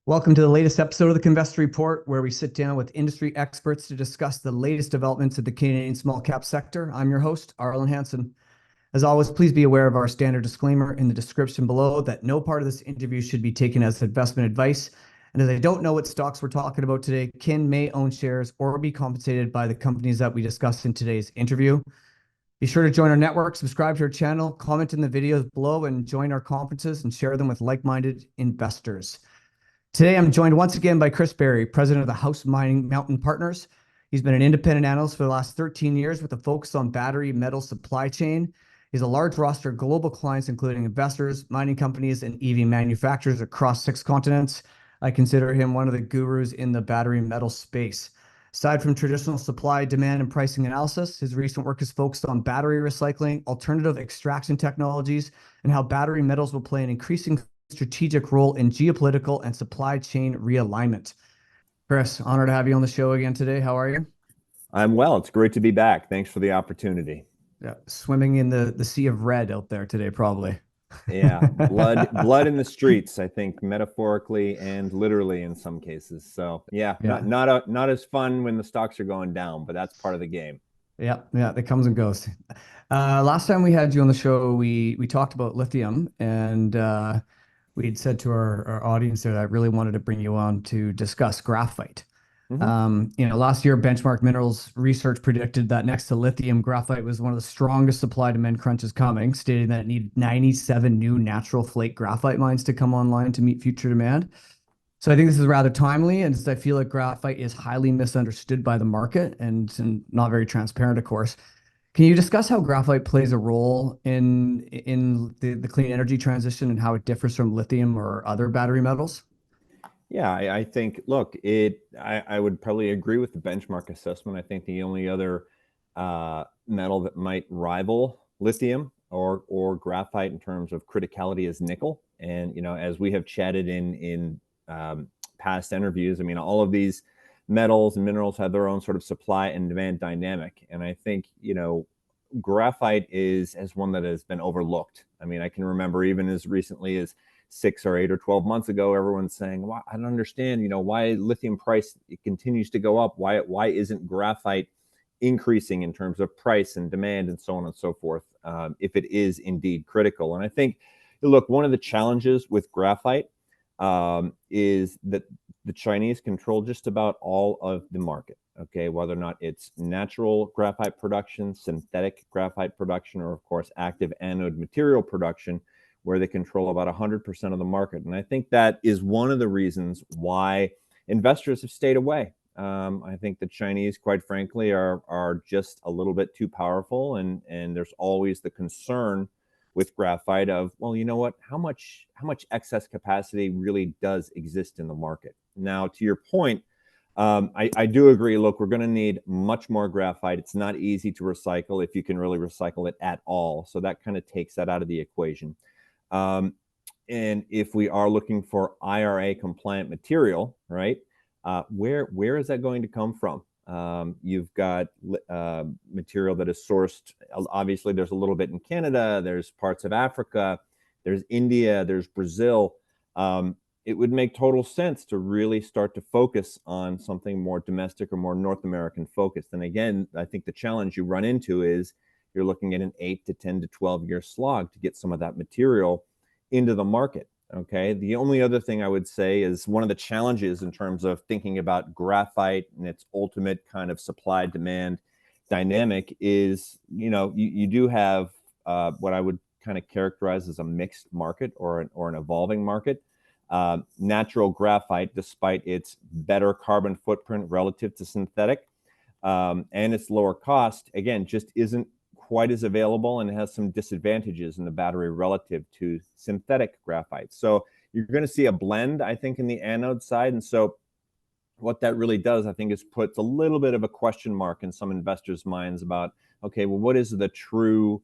Welcome to the latest episode of the Kinvestor Report, where we sit down with industry experts to discuss the latest developments of the Canadian small cap sector. I'm your host, Arlen Hanson. As always, please be aware of our standard disclaimer in the description below that no part of this interview should be taken as investment advice. And as I don't know what stocks we're talking about today, Kin may own shares or be compensated by the companies that we discussed in today's interview. Be sure to join our network, subscribe to our channel, comment in the videos below, and join our conferences and share them with like-minded investors. Today, I'm joined once again by Chris Berry, president of the House Mining Mountain Partners. He's been an independent analyst for the last 13 years with a focus on battery metal supply chain. He has a large roster of global clients, including investors, mining companies, and EV manufacturers across 6 continents. I consider him one of the gurus in the battery metal space. Aside from traditional supply, demand, and pricing analysis, his recent work is focused on battery recycling, alternative extraction technologies, and how battery metals will play an increasing strategic role in geopolitical and supply chain realignment. Chris, honored to have you on the show again today. How are you? I'm well. It's great to be back. Thanks for the opportunity. Yeah, swimming in the sea of red out there today, probably. Yeah, blood in the streets, I think, metaphorically and literally in some cases. So yeah. Not as fun when the stocks are going down, but that's part of the game. Yeah, that comes and goes. Last time we had you on the show, we talked about lithium, and we'd said to our audience that I really wanted to bring you on to discuss graphite. Last year, Benchmark Minerals research predicted that next to lithium, graphite was one of the strongest supply-demand crunches coming, stating that it needed 97 new natural flake graphite mines to come online to meet future demand. So I think this is rather timely, and I feel like graphite is highly misunderstood by the market and not very transparent, of course. Can you discuss how graphite plays a role in the clean energy transition and how it differs from lithium or other battery metals? Yeah, I think, look, I would probably agree with the benchmark assessment. I think the only other metal that might rival lithium or graphite in terms of criticality is nickel. And, as we have chatted in past interviews, I mean, all of these metals and minerals have their own sort of supply and demand dynamic. And I think, graphite is one that has been overlooked. I mean, I can remember even as recently as 6 or 8 or 12 months ago, everyone's saying, well, I don't understand, why lithium price it continues to go up. Why isn't graphite increasing in terms of price and demand and so on and so forth, if it is indeed critical? And I think, look, one of the challenges with graphite is that the Chinese control just about all of the market, okay, whether or not it's natural graphite production, synthetic graphite production, or of course, active anode material production, where they control about 100% of the market. And I think that is one of the reasons why investors have stayed away. I think the Chinese, quite frankly, are just a little bit too powerful, and there's always the concern with graphite of, well, you know what, how much excess capacity really does exist in the market? Now, to your point, I do agree. Look, we're going to need much more graphite. It's not easy to recycle if you can really recycle it at all. So that kind of takes that out of the equation. And if we are looking for IRA compliant material, right, where is that going to come from? You've got material that is sourced. Obviously, there's a little bit in Canada. There's parts of Africa. There's India. There's Brazil. It would make total sense to really start to focus on something more domestic or more North American focused. And again, I think the challenge you run into is you're looking at an 8 to 10 to 12-year slog to get some of that material into the market. Okay. The only other thing I would say is one of the challenges in terms of thinking about graphite and its ultimate kind of supply demand dynamic is, you do have what I would kind of characterize as a mixed market or an evolving market. Natural graphite, despite its better carbon footprint relative to synthetic and its lower cost, again, just isn't quite as available and has some disadvantages in the battery relative to synthetic graphite. So you're going to see a blend, I think, in the anode side. And so what that really does, I think, is puts a little bit of a question mark in some investors' minds about, okay, well, what is the true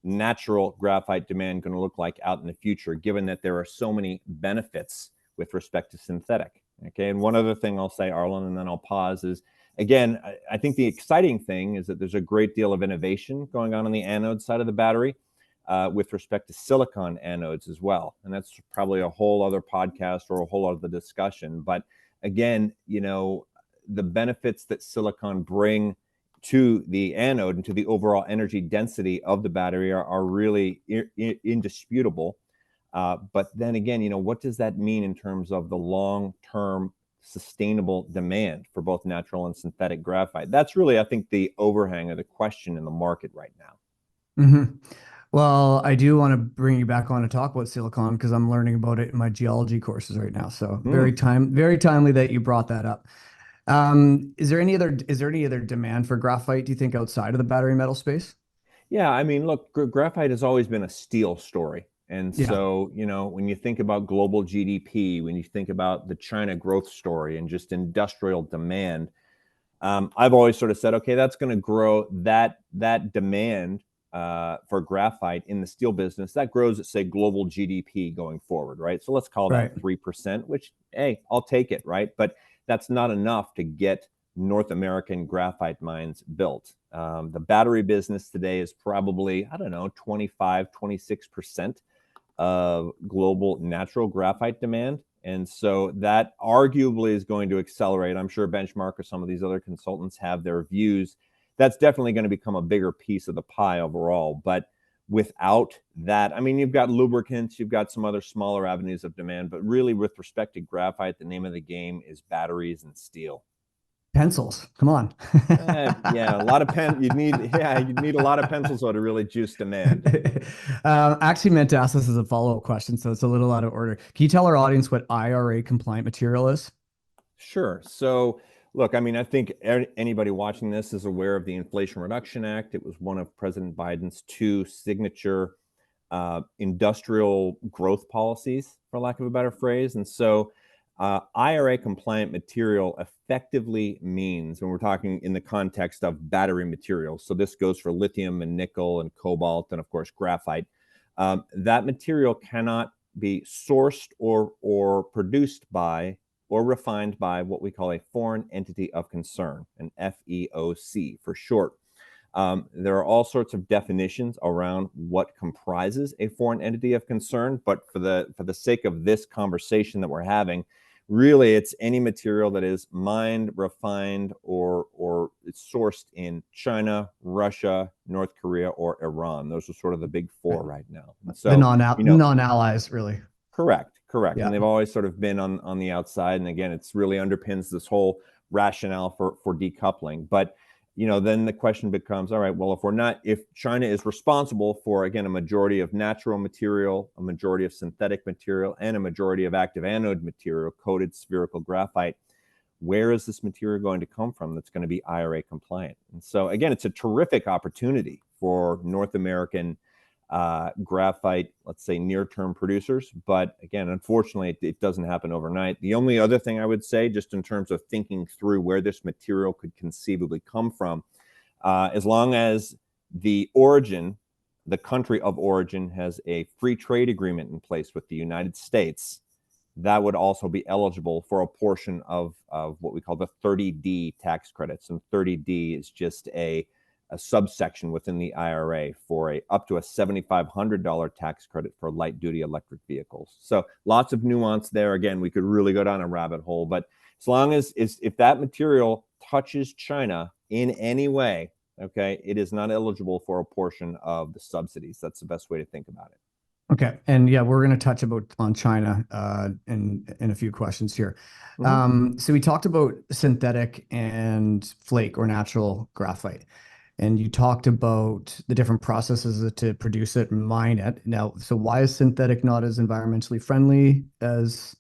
natural graphite demand going to look like out in the future, given that there are so many benefits with respect to synthetic? Okay, and one other thing I'll say, Arlen, and then I'll pause, is, again, I think the exciting thing is that there's a great deal of innovation going on the anode side of the battery. with respect to silicon anodes as well. And that's probably a whole other podcast or a whole other discussion. But again, you know, the benefits that silicon bring to the anode and to the overall energy density of the battery are really indisputable. But then again, you know, what does that mean in terms of the long-term sustainable demand for both natural and synthetic graphite? That's really, I think, the overhang of the question in the market right now. Mm-hmm. Well, I do want to bring you back on to talk about silicon because I'm learning about it in my geology courses right now. So very timely that you brought that up. Is there any other demand for graphite, do you think, outside of the battery metal space? Yeah, I mean, look, graphite has always been a steel story. And so, you know, when you think about global GDP, when you think about the China growth story and just industrial demand, I've always sort of said, okay, that's going to grow that demand for graphite in the steel business. That grows at, say, global GDP going forward, right? So let's call that 3%, which, hey, I'll take it, right? But that's not enough to get North American graphite mines built. The battery business today is probably, I don't know, 25, 26% of global natural graphite demand. And so that arguably is going to accelerate. I'm sure Benchmark or some of these other consultants have their views. That's definitely going to become a bigger piece of the pie overall. But without that, I mean, you've got lubricants, you've got some other smaller avenues of demand, but really with respect to graphite, the name of the game is batteries and steel. Pencils, come on. Yeah, a lot of you'd need a lot of pencils to really juice demand. I actually meant to ask this as a follow-up question, so it's a little out of order. Can you tell our audience what IRA compliant material is? Sure. So look, I mean, I think anybody watching this is aware of the Inflation Reduction Act. It was one of President Biden's two signature industrial growth policies, for lack of a better phrase. And so IRA compliant material effectively means, when we're talking in the context of battery materials, so this goes for lithium and nickel and cobalt and of course graphite, that material cannot be sourced or produced by or refined by what we call a foreign entity of concern, an FEOC for short. There are all sorts of definitions around what comprises a foreign entity of concern, but for the sake of this conversation that we're having, really it's any material that is mined, refined, or it's sourced in China, Russia, North Korea, or Iran. Those are sort of the big four right now. And so the non-allies, really. Correct. Yeah. And they've always sort of been on the outside. And again, it's really underpins this whole rationale for decoupling. But you know, then the question becomes, all right, well, if China is responsible for, again, a majority of natural material, a majority of synthetic material, and a majority of active anode material, coated spherical graphite, where is this material going to come from that's going to be IRA compliant? And so, again, it's a terrific opportunity for North American graphite, let's say, near-term producers. But again, unfortunately, it doesn't happen overnight. The only other thing I would say, just in terms of thinking through where this material could conceivably come from, as long as the country of origin has a free trade agreement in place with the United States, that would also be eligible for a portion of what we call the 30D tax credits. And 30D is just a subsection within the IRA for up to a $7,500 tax credit for light duty electric vehicles. So lots of nuance there. Again, we could really go down a rabbit hole, but as long as if that material touches China in any way, okay, it is not eligible for a portion of the subsidies. That's the best way to think about it. Okay. And yeah, we're going to touch on China in a few questions here. So we talked about synthetic and flake or natural graphite. And you talked about the different processes to produce it and mine it. Now, so why is synthetic not as environmentally friendly as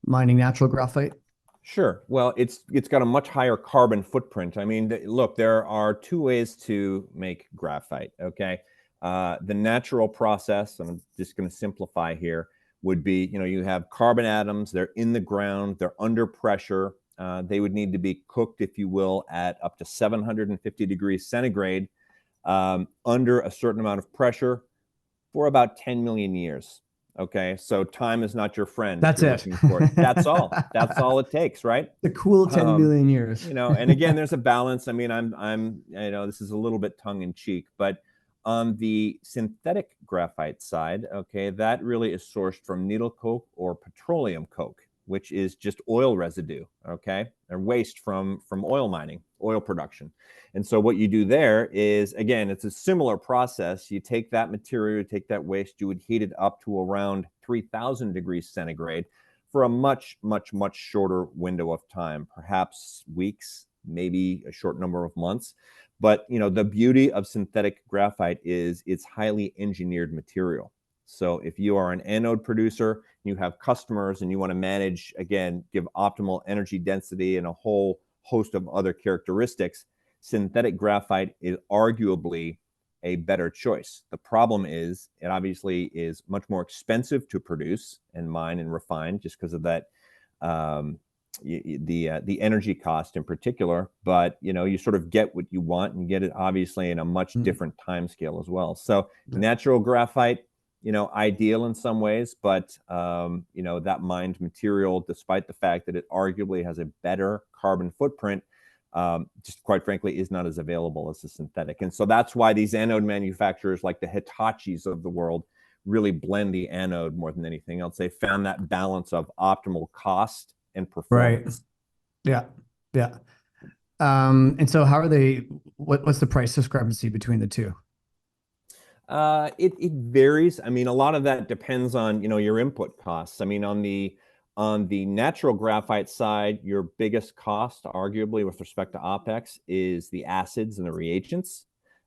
mining natural graphite? Sure. Well, it's got a much higher carbon footprint. I mean, look, there are two ways to make graphite, okay? The natural process, and I'm just going to simplify here, would be, you know, you have carbon atoms, they're in the ground, they're under pressure. They would need to be cooked, if you will, at up to 750 degrees centigrade under a certain amount of pressure for about 10 million years. Okay, so time is not your friend. That's it. That's all. That's all it takes, right? The cool 10 million years. You know, and again, there's a balance. I mean, I'm, you know, this is a little bit tongue in cheek, but On the synthetic graphite side, okay, that really is sourced from needle coke or petroleum coke, which is just oil residue, okay, or waste from oil mining, oil production. And so what you do there is, again, it's a similar process. You take that material, you take that waste, you would heat it up to around 3,000 degrees centigrade for a much, much, much shorter window of time, perhaps weeks, maybe a short number of months. But the beauty of synthetic graphite is it's highly engineered material. So if you are an anode producer, you have customers, and you want to manage, again, give optimal energy density and a whole host of other characteristics, synthetic graphite is arguably a better choice. The problem is it obviously is much more expensive to produce and mine and refine, just because of that the energy cost in particular. But you sort of get what you want, and get it obviously in a much different time scale as well. So natural graphite, ideal in some ways, but that mined material, despite the fact that it arguably has a better carbon footprint, just quite frankly is not as available as the synthetic. And so that's why these anode manufacturers like the Hitachis of the world really blend the anode more than anything else. They found that balance of optimal cost and performance. Right. Yeah. And so how are they, what's the price discrepancy between the two? It varies. I mean, a lot of that depends on, your input costs. I mean, on the natural graphite side, your biggest cost, arguably with respect to OpEx, is the acids and the reagents.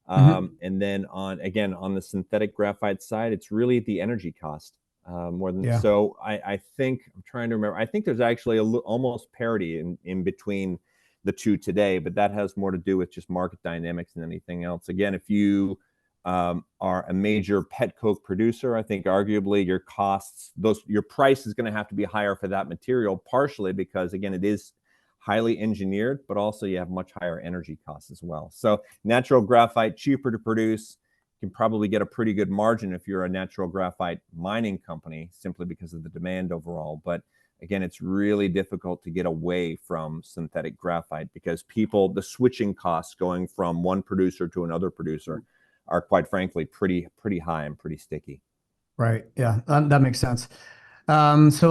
And then on the synthetic graphite side, it's really the energy cost. More than so. I think I'm trying to remember. I think there's actually almost parity in between the two today, but that has more to do with just market dynamics than anything else. Again, if you are a major pet coke producer, I think arguably your costs, your price is going to have to be higher for that material, partially because, again, it is highly engineered, but also you have much higher energy costs as well. So natural graphite, cheaper to produce. You can probably get a pretty good margin if you're a natural graphite mining company, simply because of the demand overall. But again, it's really difficult to get away from synthetic graphite, because the switching costs going from one producer to another producer are, quite frankly, pretty high and pretty sticky. Right. Yeah, that makes sense. So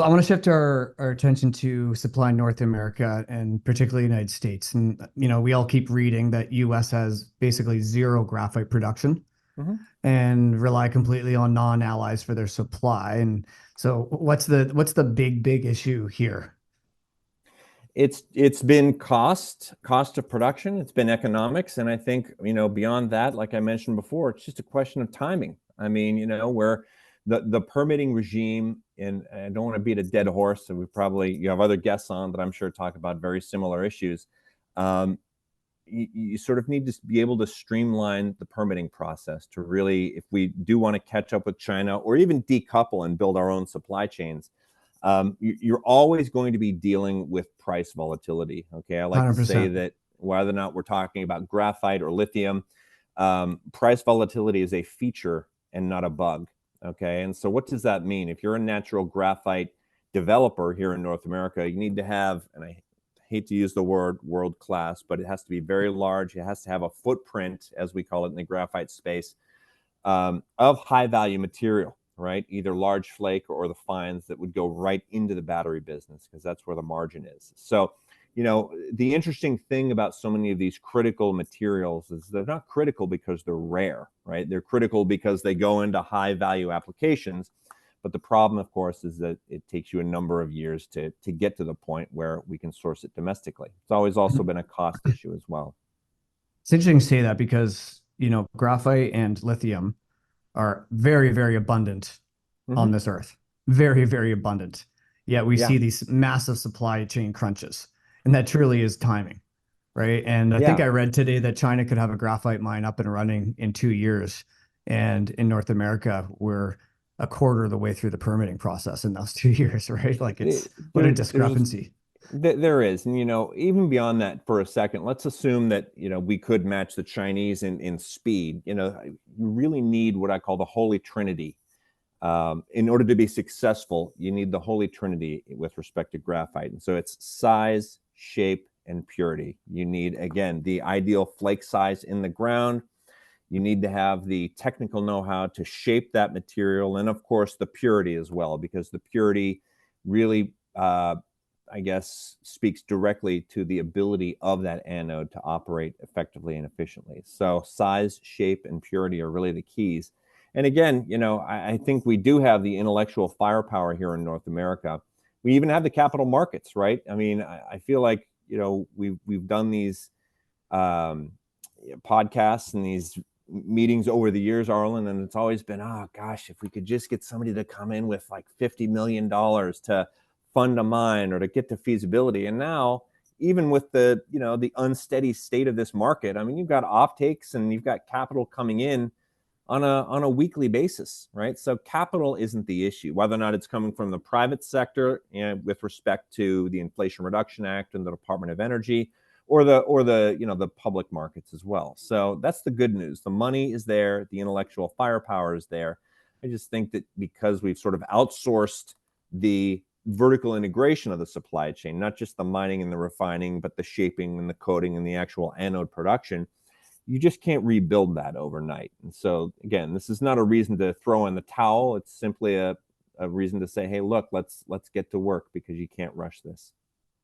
I want to shift our attention to supply in North America, and particularly United States. And, we all keep reading that US has basically zero graphite production and rely completely on non-allies for their supply. And so what's the big issue here? It's been cost of production. It's been economics. And I think, beyond that, like I mentioned before, it's just a question of timing. I mean, where the permitting regime, and I don't want to beat a dead horse, and you have other guests on that I'm sure talk about very similar issues. You sort of need to be able to streamline the permitting process to really, if we do want to catch up with China or even decouple and build our own supply chains, you're always going to be dealing with price volatility. Okay, I like 100%. To say that whether or not we're talking about graphite or lithium, price volatility is a feature and not a bug. Okay, and so what does that mean? If you're a natural graphite developer here in North America, you need to have, and I hate to use the word world class, but it has to be very large. It has to have a footprint, as we call it in the graphite space, of high value material, right? Either large flake or the fines that would go right into the battery business, because that's where the margin is. So, the interesting thing about so many of these critical materials is they're not critical because they're rare, right? They're critical because they go into high value applications. But the problem, of course, is that it takes you a number of years to get to the point where we can source it domestically. It's always also been a cost issue as well. It's interesting to say that, because, graphite and lithium are very, very abundant on this earth. Very, very abundant. Yet we see these massive supply chain crunches. And that truly is timing, right? And I think I read today that China could have a graphite mine up and running in 2 years. And in North America, we're a quarter of the way through the permitting process in those 2 years, right? Like, what a discrepancy. There is. And, even beyond that for a second, let's assume that, we could match the Chinese in speed. You really need what I call the Holy Trinity. In order to be successful, you need the Holy Trinity with respect to graphite. And so it's size, shape, and purity. You need, again, the ideal flake size in the ground. You need to have the technical know-how to shape that material, and of course the purity as well, because the purity really, I guess, speaks directly to the ability of that anode to operate effectively and efficiently. So size, shape, and purity are really the keys. And again, I think we do have the intellectual firepower here in North America. We even have the capital markets, right? I mean, I feel like, we've done these podcasts and these meetings over the years, Arlen, and it's always been, oh gosh, if we could just get somebody to come in with like $50 million to fund a mine or to get to feasibility. And now, even with the the unsteady state of this market, I mean, you've got offtakes and you've got capital coming in on a weekly basis, right? So capital isn't the issue, whether or not it's coming from the private sector and with respect to the Inflation Reduction Act and the Department of Energy, or the public markets as well. So that's the good news. The money is there, the intellectual firepower is there. I just think that because we've sort of outsourced the vertical integration of the supply chain, not just the mining and the refining, but the shaping and the coating and the actual anode production, you just can't rebuild that overnight. And so again, this is not a reason to throw in the towel. It's simply a reason to say, hey, look, let's get to work, because you can't rush this.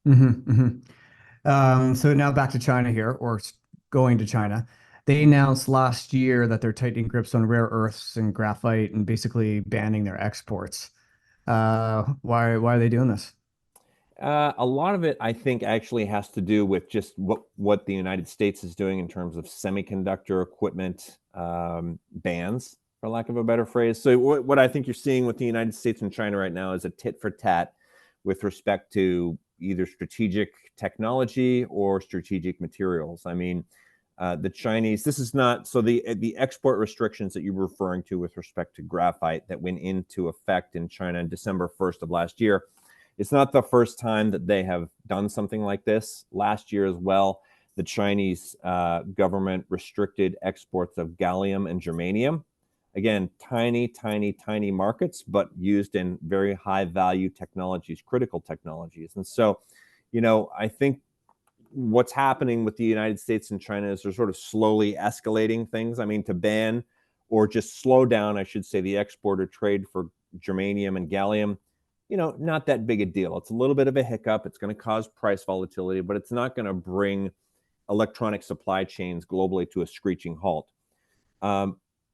Mm-hmm, mm-hmm. So now back to China here, or going to China. They announced last year that they're tightening grips on rare earths and graphite and basically banning their exports. Why are they doing this? A lot of it, I think, actually has to do with just what the United States is doing in terms of semiconductor equipment bans, for lack of a better phrase. So what I think you're seeing with the United States and China right now is a tit for tat with respect to either strategic technology or strategic materials. I mean, the Chinese, this is not, so the export restrictions that you're referring to with respect to graphite that went into effect in China on December 1st of last year, it's not the first time that they have done something like this. Last year as well, the Chinese government restricted exports of gallium and germanium. Again, tiny, tiny, tiny markets, but used in very high value technologies, critical technologies. And so, I think what's happening with the United States and China is they're sort of slowly escalating things. I mean, to ban or just slow down, I should say, the export or trade for germanium and gallium, not that big a deal. It's a little bit of a hiccup. It's going to cause price volatility, but it's not going to bring electronic supply chains globally to a screeching halt.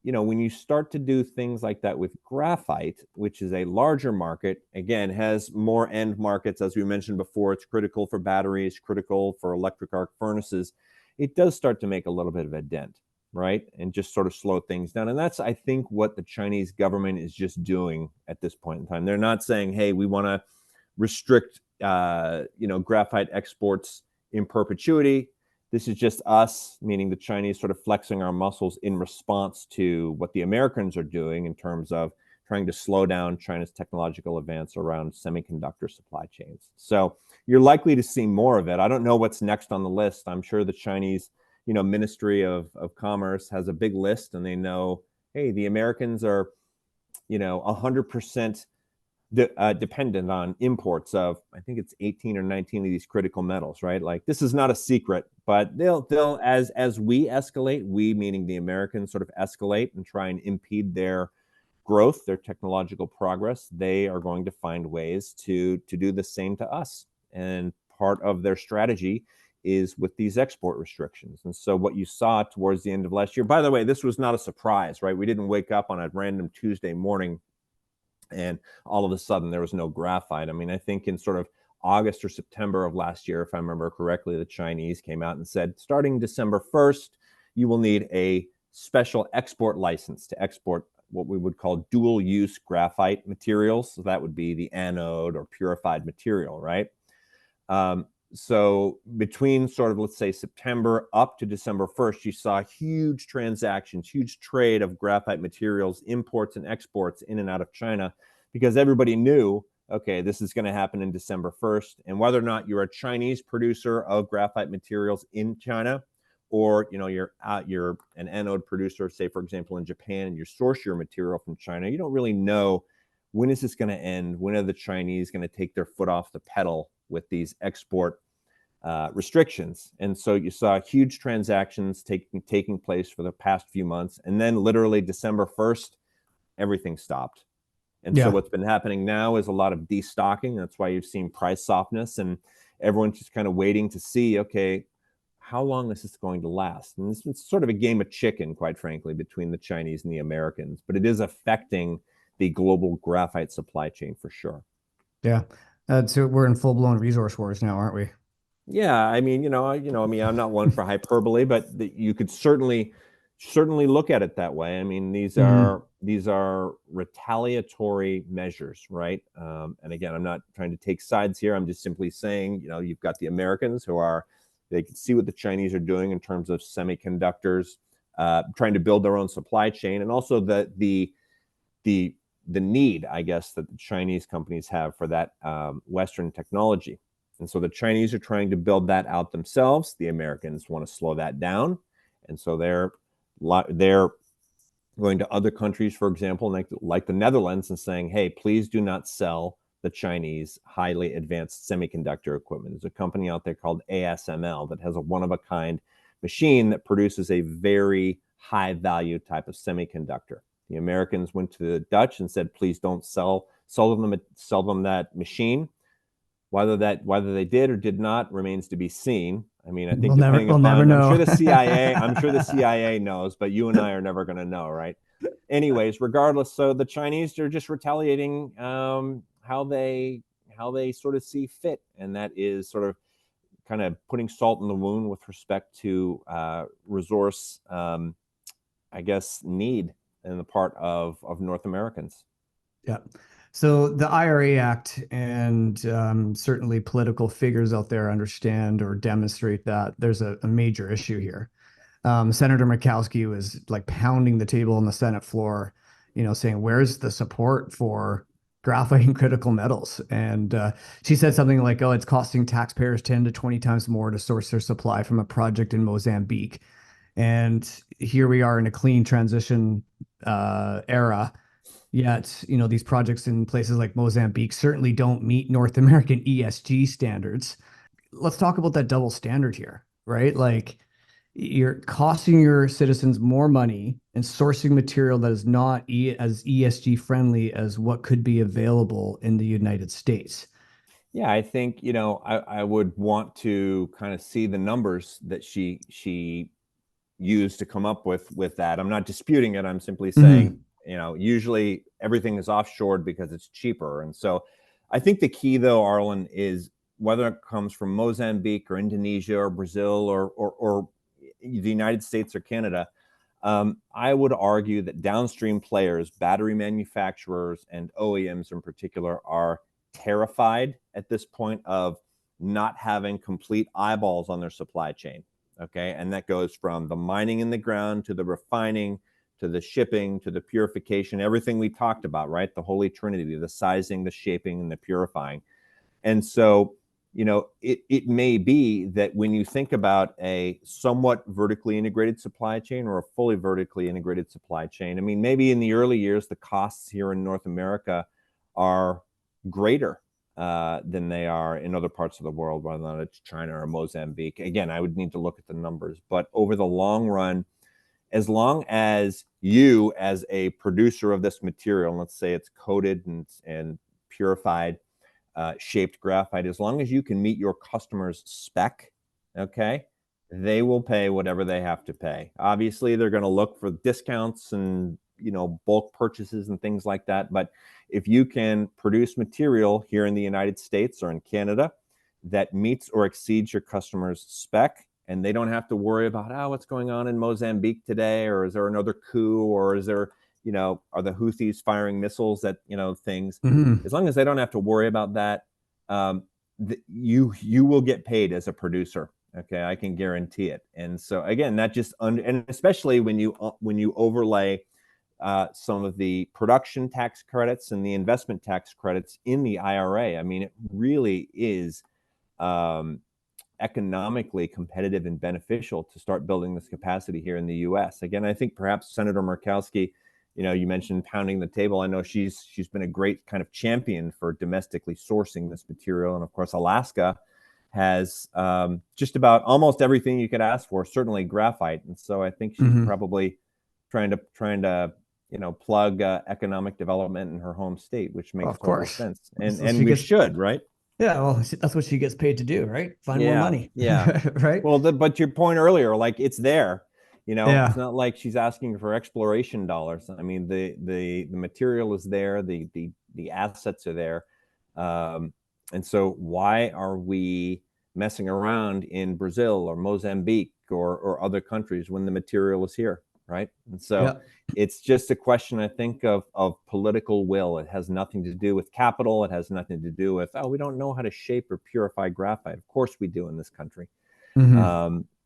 When you start to do things like that with graphite, which is a larger market, again, has more end markets, as we mentioned before, it's critical for batteries, critical for electric arc furnaces. It does start to make a little bit of a dent, right? And just sort of slow things down. And that's, I think, what the Chinese government is just doing at this point in time. They're not saying, hey, we want to restrict, graphite exports in perpetuity. This is just us, meaning the Chinese, sort of flexing our muscles in response to what the Americans are doing in terms of trying to slow down China's technological advance around semiconductor supply chains. So you're likely to see more of it. I don't know what's next on the list. I'm sure the Chinese, Ministry of Commerce has a big list, and they know, hey, the Americans are, 100% dependent on imports of, I think it's 18 or 19 of these critical metals, right? Like, this is not a secret, but they'll as we escalate, we meaning the Americans sort of escalate and try and impede their growth, their technological progress, they are going to find ways to do the same to us. And part of their strategy is with these export restrictions. And so what you saw towards the end of last year, by the way, this was not a surprise, right? We didn't wake up on a random Tuesday morning and all of a sudden there was no graphite. I mean, I think in sort of August or September of last year, if I remember correctly, the Chinese came out and said, starting December 1st, you will need a special export license to export what we would call dual use graphite materials. So that would be the anode or purified material, right? So between sort of, let's say, September up to December 1st, you saw huge transactions, huge trade of graphite materials, imports and exports in and out of China, because everybody knew, okay, this is going to happen in December 1st. And whether or not you're a Chinese producer of graphite materials in China, or you're an anode producer, say, for example, in Japan, and you source your material from China, you don't really know, when is this going to end? When are the Chinese going to take their foot off the pedal with these export restrictions. And so you saw huge transactions taking place for the past few months. And then literally December 1st, everything stopped. And so what's been happening now is a lot of destocking. That's why you've seen price softness, and everyone's just kind of waiting to see, okay, how long is this going to last? And it's sort of a game of chicken, quite frankly, between the Chinese and the Americans, but it is affecting the global graphite supply chain for sure. Yeah. So we're in full-blown resource wars now, aren't we? Yeah, I mean, I mean, I'm not one for hyperbole, but you could certainly look at it that way. I mean, these are retaliatory measures, right? And again, I'm not trying to take sides here. I'm just simply saying, you've got the Americans they can see what the Chinese are doing in terms of semiconductors, trying to build their own supply chain, and also the need, I guess, that the Chinese companies have for that Western technology. And so the Chinese are trying to build that out themselves. The Americans want to slow that down. And so they're going to other countries, for example, like the Netherlands, and saying, hey, please do not sell the Chinese highly advanced semiconductor equipment. There's a company out there called ASML that has a one-of-a-kind machine that produces a very high value type of semiconductor. The Americans went to the Dutch and said, please don't sell them that machine. Whether they did or did not remains to be seen. I mean, I think we'll never know. I'm sure the CIA knows, but you and I are never going to know, right? Anyways, regardless, so the Chinese are just retaliating how they sort of see fit, and that is sort of kind of putting salt in the wound with respect to resource, I guess, need in the part of North Americans. Yeah. So the IRA Act and certainly political figures out there understand or demonstrate that there's a major issue here. Senator Murkowski was like pounding the table on the Senate floor, saying, where's the support for graphite and critical metals? And she said something like, oh, it's costing taxpayers 10 to 20 times more to source their supply from a project in Mozambique. And here we are in a clean transition era. Yet, these projects in places like Mozambique certainly don't meet North American ESG standards. Let's talk about that double standard here, right? Like, you're costing your citizens more money and sourcing material that is not as ESG friendly as what could be available in the United States. Yeah, I think, I would want to kind of see the numbers that she used to come up with that. I'm not disputing it. I'm simply saying, usually everything is offshored because it's cheaper. And so I think the key, though, Arlen, is whether it comes from Mozambique or Indonesia or Brazil or the United States or Canada, I would argue that downstream players, battery manufacturers and OEMs in particular, are terrified at this point of not having complete eyeballs on their supply chain. Okay. And that goes from the mining in the ground to the refining, to the shipping, to the purification, everything we talked about, right? The holy trinity, the sizing, the shaping, and the purifying. And so, it may be that when you think about a somewhat vertically integrated supply chain or a fully vertically integrated supply chain, I mean, maybe in the early years, the costs here in North America are greater than they are in other parts of the world, whether or not it's China or Mozambique. Again, I would need to look at the numbers, but over the long run, as long as you, as a producer of this material, let's say it's coated and purified, shaped graphite, as long as you can meet your customer's spec, okay, they will pay whatever they have to pay. Obviously, they're going to look for discounts and bulk purchases and things like that. But if you can produce material here in the United States or in Canada that meets or exceeds your customer's spec, and they don't have to worry about, what's going on in Mozambique today, or is there another coup, or is there, are the Houthis firing missiles at, things? As long as they don't have to worry about that, you will get paid as a producer. Okay, I can guarantee it. And so again, that just and especially when you overlay some of the production tax credits and the investment tax credits in the IRA, I mean, it really is economically competitive and beneficial to start building this capacity here in the U.S. Again, I think perhaps Senator Murkowski, you mentioned pounding the table. I know she's been a great kind of champion for domestically sourcing this material. And of course, Alaska has just about almost everything you could ask for, certainly graphite. And so I think she's probably trying to plug economic development in her home state, which makes total sense. And we should, right? Yeah, well, that's what she gets paid to do, right? Find more money. Yeah. Right. Well, but your point earlier, like, it's there. Yeah. It's not like she's asking for exploration dollars. I mean, the material is there, the assets are there. And so why are we messing around in Brazil or Mozambique or other countries when the material is here, right? And so it's just a question, I think, of political will. It has nothing to do with capital. It has nothing to do with, oh, we don't know how to shape or purify graphite. Of course we do in this country.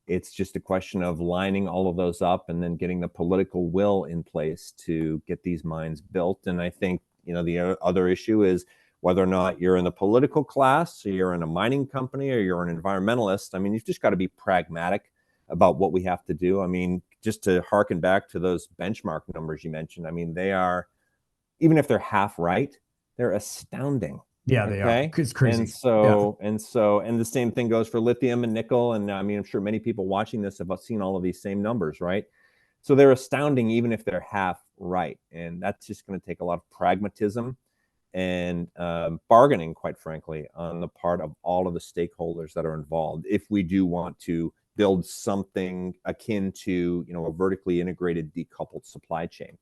It's just a question of lining all of those up and then getting the political will in place to get these mines built. And I think, the other issue is whether or not you're in the political class, or you're in a mining company, or you're an environmentalist. I mean, you've just got to be pragmatic about what we have to do. I mean, just to harken back to those benchmark numbers you mentioned, I mean, they are, even if they're half right, they're astounding. Yeah, they are. It's crazy. And the same thing goes for lithium and nickel. And I mean, I'm sure many people watching this have seen all of these same numbers, right? So they're astounding, even if they're half right. And that's just going to take a lot of pragmatism and bargaining, quite frankly, on the part of all of the stakeholders that are involved, if we do want to build something akin to, a vertically integrated, decoupled supply chain.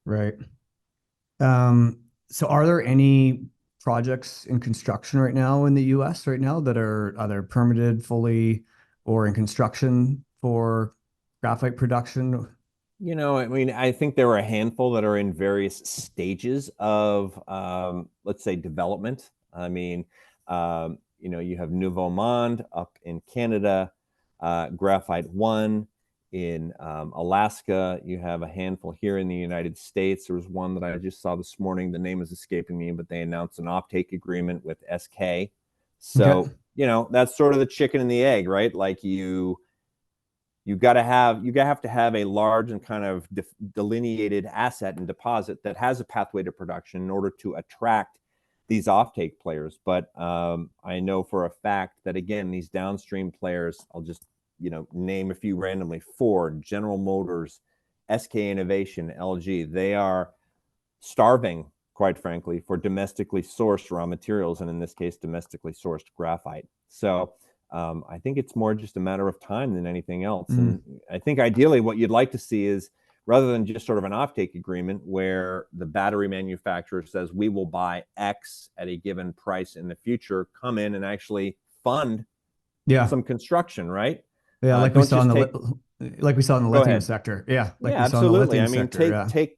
Right. So are there any projects in construction right now in the US right now that are either permitted fully or in construction for graphite production? I mean, I think there are a handful that are in various stages of, let's say, development. I mean, you have Nouveau Monde up in Canada, Graphite One in Alaska. You have a handful here in the United States. There was one that I just saw this morning. The name is escaping me, but they announced an offtake agreement with SK. So, that's sort of the chicken and the egg, right? Like you have to have a large and kind of delineated asset and deposit that has a pathway to production in order to attract these offtake players. But I know for a fact that, again, these downstream players, I'll just name a few randomly: Ford, General Motors, SK Innovation, LG. They are starving, quite frankly, for domestically sourced raw materials, and in this case, domestically sourced graphite. So I think it's more just a matter of time than anything else. And I think ideally what you'd like to see is, rather than just sort of an offtake agreement where the battery manufacturer says, we will buy X at a given price in the future, come in and actually fund some construction, right? Yeah, like we saw in the lithium sector. Yeah, like we saw in the lithium sector.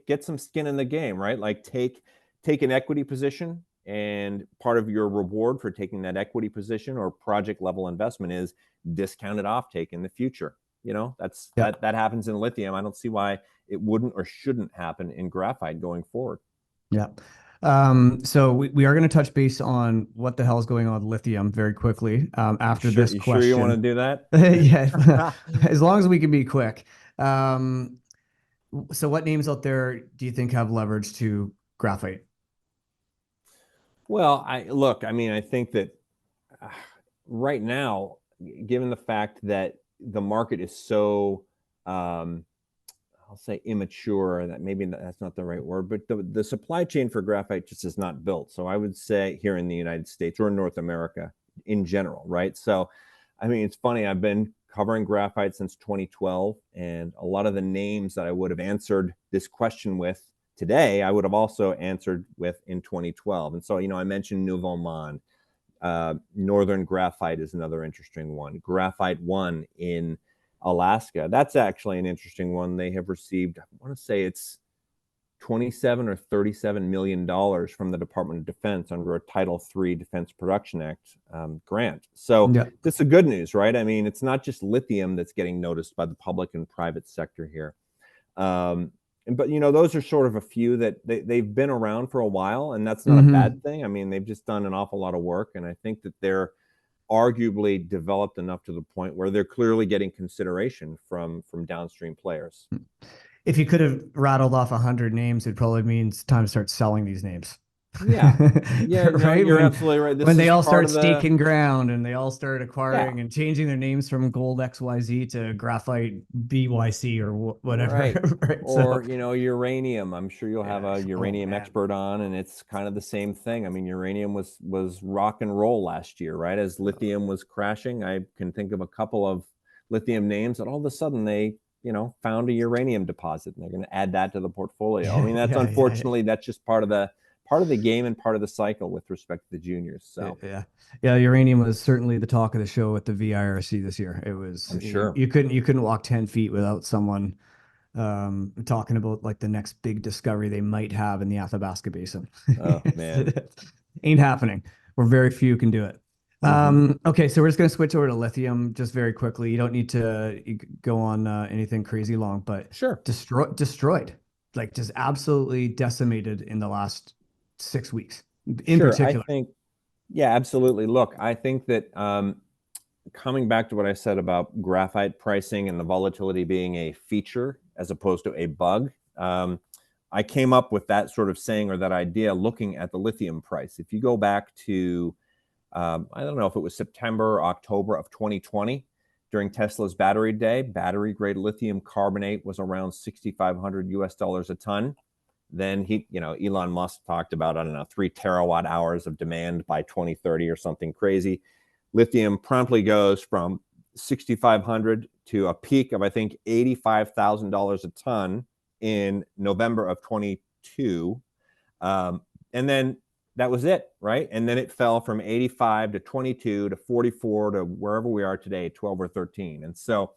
Get some skin in the game, right? Like take an equity position, and part of your reward for taking that equity position or project level investment is discounted offtake in the future. That happens in lithium. I don't see why it wouldn't or shouldn't happen in graphite going forward. Yeah. So we are going to touch base on what the hell is going on with lithium very quickly after this question. Sure you want to do that? Yeah, as long as we can be quick. So what names out there do you think have leverage to graphite? Well, I think that right now, given the fact that the market is so, I'll say immature, that maybe that's not the right word, but the supply chain for graphite just is not built. So I would say here in the United States or in North America in general, right? So, I mean, it's funny, I've been covering graphite since 2012, and a lot of the names that I would have answered this question with today, I would have also answered with in 2012. And so, I mentioned Nouveau Monde. Northern Graphite is another interesting one. Graphite One in Alaska. That's actually an interesting one. They have received, I want to say it's $27 or $37 million from the Department of Defense under a Title III Defense Production Act grant. So this is good news, right? I mean, it's not just lithium that's getting noticed by the public and private sector here. But those are sort of a few that they've been around for a while, and that's not a bad thing. I mean, they've just done an awful lot of work, and I think that they're arguably developed enough to the point where they're clearly getting consideration from downstream players. If you could have rattled off 100 names, it probably means time to start selling these names. Yeah. Yeah, no, Right? you're absolutely right. When This they is all part start of the, staking ground and they all start yeah, acquiring and changing their names from Gold XYZ to Graphite BYC or whatever. right. Right. Or, So, uranium. I'm sure you'll have yeah. a Oh uranium man. expert on, and it's kind of the same thing. I mean, uranium was rock and roll last year, right? As lithium was crashing, I can think of a couple of lithium names that all of a sudden they, found a uranium deposit and they're going to add that to the portfolio. I Yeah. mean, that's Yeah. Yeah. unfortunately that's just part of the game and part of the cycle with respect to the juniors. Yeah, So yeah, yeah. Uranium was certainly the talk of the show at the VIRC this year. It was I'm sure. you couldn't walk 10 feet without someone talking about like the next big discovery they might have in the Athabasca Basin. Oh man. Ain't happening, or very few can do it. Hmm. Okay, so we're just going to switch over to lithium just very quickly. You don't need to go on anything crazy long, but Sure. destroyed, like just absolutely decimated in the last 6 weeks, in Sure. I particular. think, yeah, absolutely. Look, I think that coming back to what I said about graphite pricing and the volatility being a feature as opposed to a bug, I came up with that sort of saying or that idea looking at the lithium price. If you go back to, I don't know if it was September, October of 2020, during Tesla's battery day, battery grade lithium carbonate was around 6,500 US dollars a ton. Then Elon Musk talked about, I don't know, 3 terawatt hours of demand by 2030 or something crazy. Lithium promptly goes from 6,500 to a peak of, I think, $85,000 a ton in November of 22. And then that was it, right? And then it fell from 85 to 22 to 44 to wherever we are today, 12 or 13. And so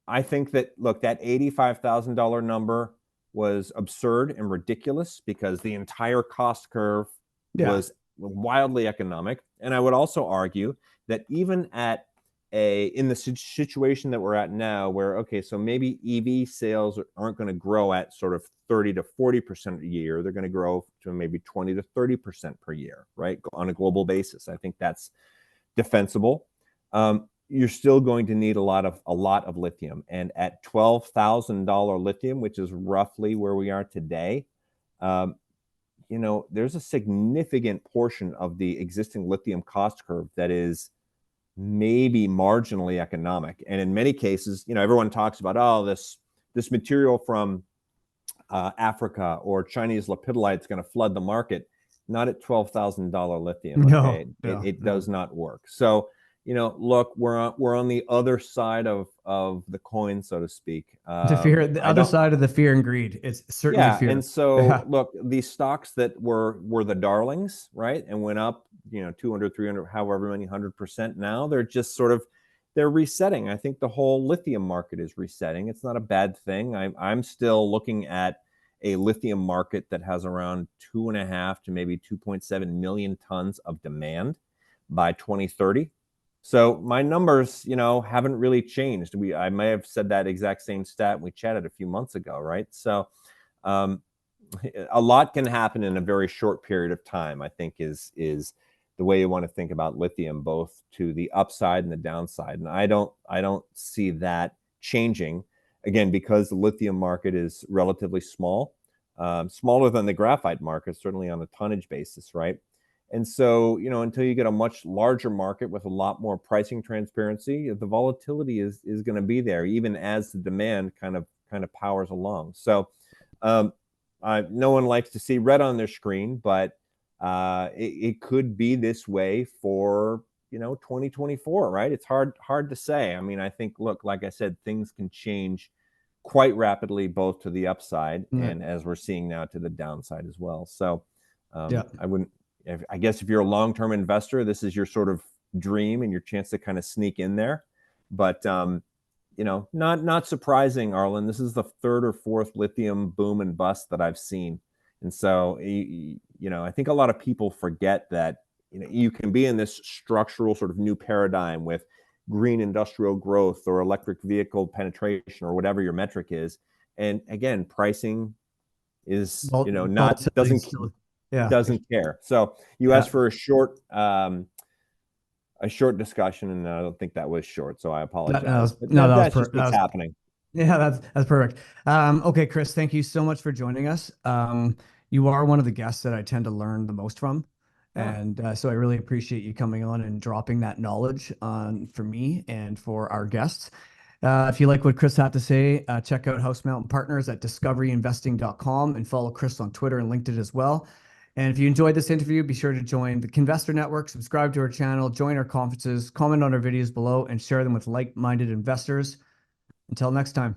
I think that, look, that $85,000 number was absurd and ridiculous because the entire cost curve Yeah. was wildly economic. And I would also argue that even in the situation that we're at now, where, okay, so maybe EV sales aren't going to grow at sort of 30 to 40% a year. They're going to grow to maybe 20 to 30% per year, right? On a global basis. I think that's defensible. You're still going to need a lot of lithium. And at $12,000 lithium, which is roughly where we are today, there's a significant portion of the existing lithium cost curve that is maybe marginally economic. And in many cases, everyone talks about, oh, this material from Africa or Chinese lepidolite is going to flood the market. Not at $12,000 lithium. Okay, No, it no. does not work. So look, we're on the other side of the coin, so to speak. The I other don't. side of the fear and greed. It's certainly Yeah, and fear. so Yeah. look, these stocks that were the darlings, right, and went up, 200, 300, however many 100%. Now they're resetting. I think the whole lithium market is resetting. It's not a bad thing. I'm still looking at a lithium market that has around 2.5 to maybe 2.7 million tons of demand by 2030. So my numbers, haven't really changed. I may have said that exact same stat when we chatted a few months ago, right? So um, a lot can happen in a very short period of time, I think is the way you want to think about lithium, both to the upside and the downside. And I don't see that changing, again, because the lithium market is relatively small, smaller than the graphite market, certainly on a tonnage basis, right? And so, until you get a much larger market with a lot more pricing transparency, the volatility is going to be there, even as the demand kind of powers along. So, no one likes to see red on their screen, but it could be this way for 2024, right? It's hard to say. I mean, I think, look, like I said, things can change quite rapidly, both to the upside Yeah. and, as we're seeing now, to the downside as well. So Yeah. I guess if you're a long-term investor, this is your sort of dream and your chance to kind of sneak in there. But not surprising, Arlen. This is the third or fourth lithium boom and bust that I've seen. And so, I think a lot of people forget that, you can be in this structural sort of new paradigm with green industrial growth or electric vehicle penetration or whatever your metric is. And again, pricing is, not Volatility still. Yeah. doesn't care. So you Yeah. asked for a short discussion, and I don't think that was short, so I apologize. But No, that's just what's happening. yeah, that's perfect. Okay, Chris, thank you so much for joining us. You are one of the guests that I tend to learn the most from. Ah, And so I really appreciate you coming on and dropping that knowledge on for me and for our guests. If you like what Chris had to say, check out House Mountain Partners at discoveryinvesting.com and follow Chris on Twitter and LinkedIn as well. And if you enjoyed this interview, be sure to join the Kinvestor Network, subscribe to our channel, join our conferences, comment on our videos below, and share them with like-minded investors. Until next time.